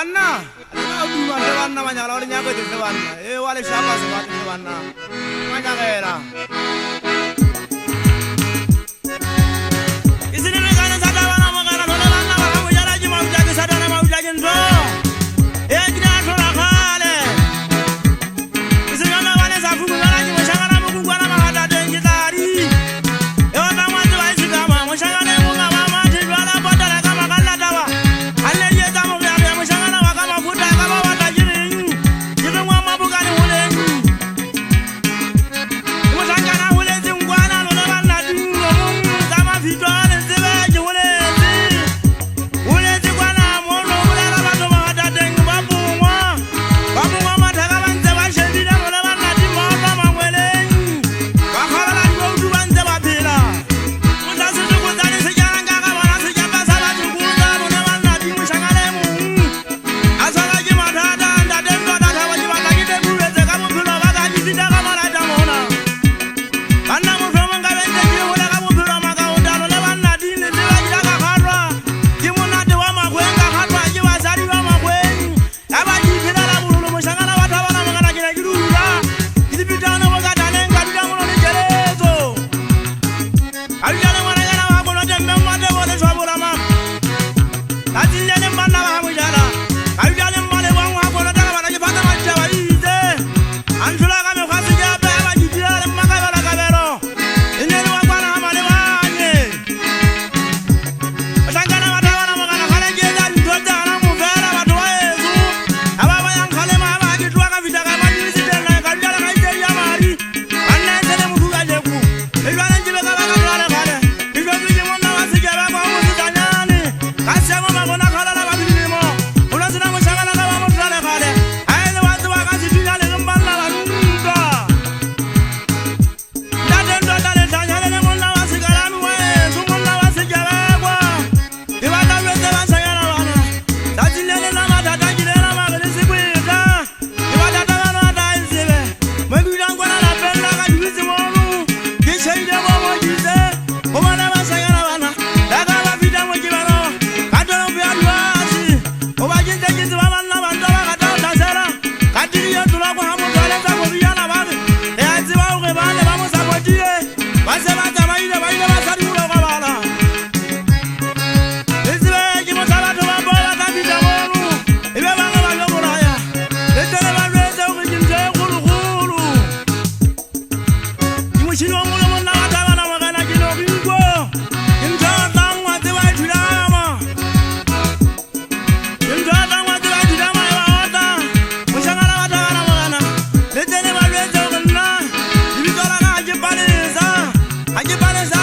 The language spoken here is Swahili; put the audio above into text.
Banna, du banna manyala ore nyago de banna. E wale shaba se bat de banna. Manyagera. Isini me kana sada bana magana no banna ba mo yara ji ma ujaji sada na ma ujaji ndo. E gina to la khale. Isini na wale sa fu ngara ji mo shangana mo kungwana ma hada de ngitari. E wata mwanzi ba isi kama mo shangana mo ngama ma ti dwala bota la kama kala dawa. Alle ye ta mo ya mo shangana wa kama futa kama wata jiri. Jibe mwa mabugani hule. Mo shangana hule zingwana no na banna dingo kama vitwale zibe hule. Hule zingwana mo no hule la bato ma hada dengu babu mwa. Babu mwa mataka banze ba shedida no na banna dingo kama mwele. Bakhala la ngo du banze ba pila. Munda situ kuzani sijanga kama na sijamba sala tukuza no na banna dingo shangale mu. Asala ji matata nda dengo da kawa ji bakaki de buweze kama pilo bakaki sita kama na tamona. Banna mu fama ngabende ji hule kama pilo makaunda no na banna dingo ziba ji daga kharwa. Ji muna de wa magwenga kharwa ji wasari wa magwenga. Aba ji pila la bulu mu shangala wata wana magana jina jirura. Ji pitana wakata nenga dudangu no ni jelezo. Alijana mwana yana wako no jembe mwate wote shwabula mama. Alijana mbana wa mwijana. Alijana mbale wangu wako no taka wana jipata majiwa ize. Anjula kame kwasi jabe aba jitila mwaka wala kabero. Ineni wakwana hamane wanye. Shangana wata wana mwakana kale jeza nitoja wana mufera watu wa Yesu. Ababa yang kale mama akitua kavita kama jisi tena. Kalijana kaite ya mari. Anna esene mfuga jeku. Ilwana njibe kama katuale kale. Ilwa tuji mwana wasijaba kwa musitanyani. Kasi ya mama kona kala la babinimo. Ulasina mshangana kama mutale kale. Aile watu wakasi tunyale kumbala warundo. Ndatendo dale tanyale ne mwana wasikarami wa Yesu. Mwana wasijaba kwa. Iwata wete wasayana wana. Tajilele na matata jilele magelisi kuita. Iwata tagano ata inzibe. Mwendu yangu na lapenda kajuisi mwonu. Kishaide mwomo jise. Umana wasayana wana. Daga wafita mwejibano. Katolo mfiaduasi. Ubajinte jinsi wamana wandoa katao tasera. Katiri yetu lako hamu tuwaleza kufiyana wame. Eazi wa ugebane wamu sapotie. Wase wata maile waile wasari ulo kwa wala. Isiwe kimo sabatu wabola kapita mwonu. Ibe wanga walo muraya. Letele walweze ukijimze kulu kulu. Imushini wa mulu muna watawa na wakana jino bingo. Imtota mwati wa itilama. Imtota mwati wa itilama ewa wata. Mushangala watawa na wakana. Letele walweze ukina. Ibitola na ajipaniza. Ajipaniza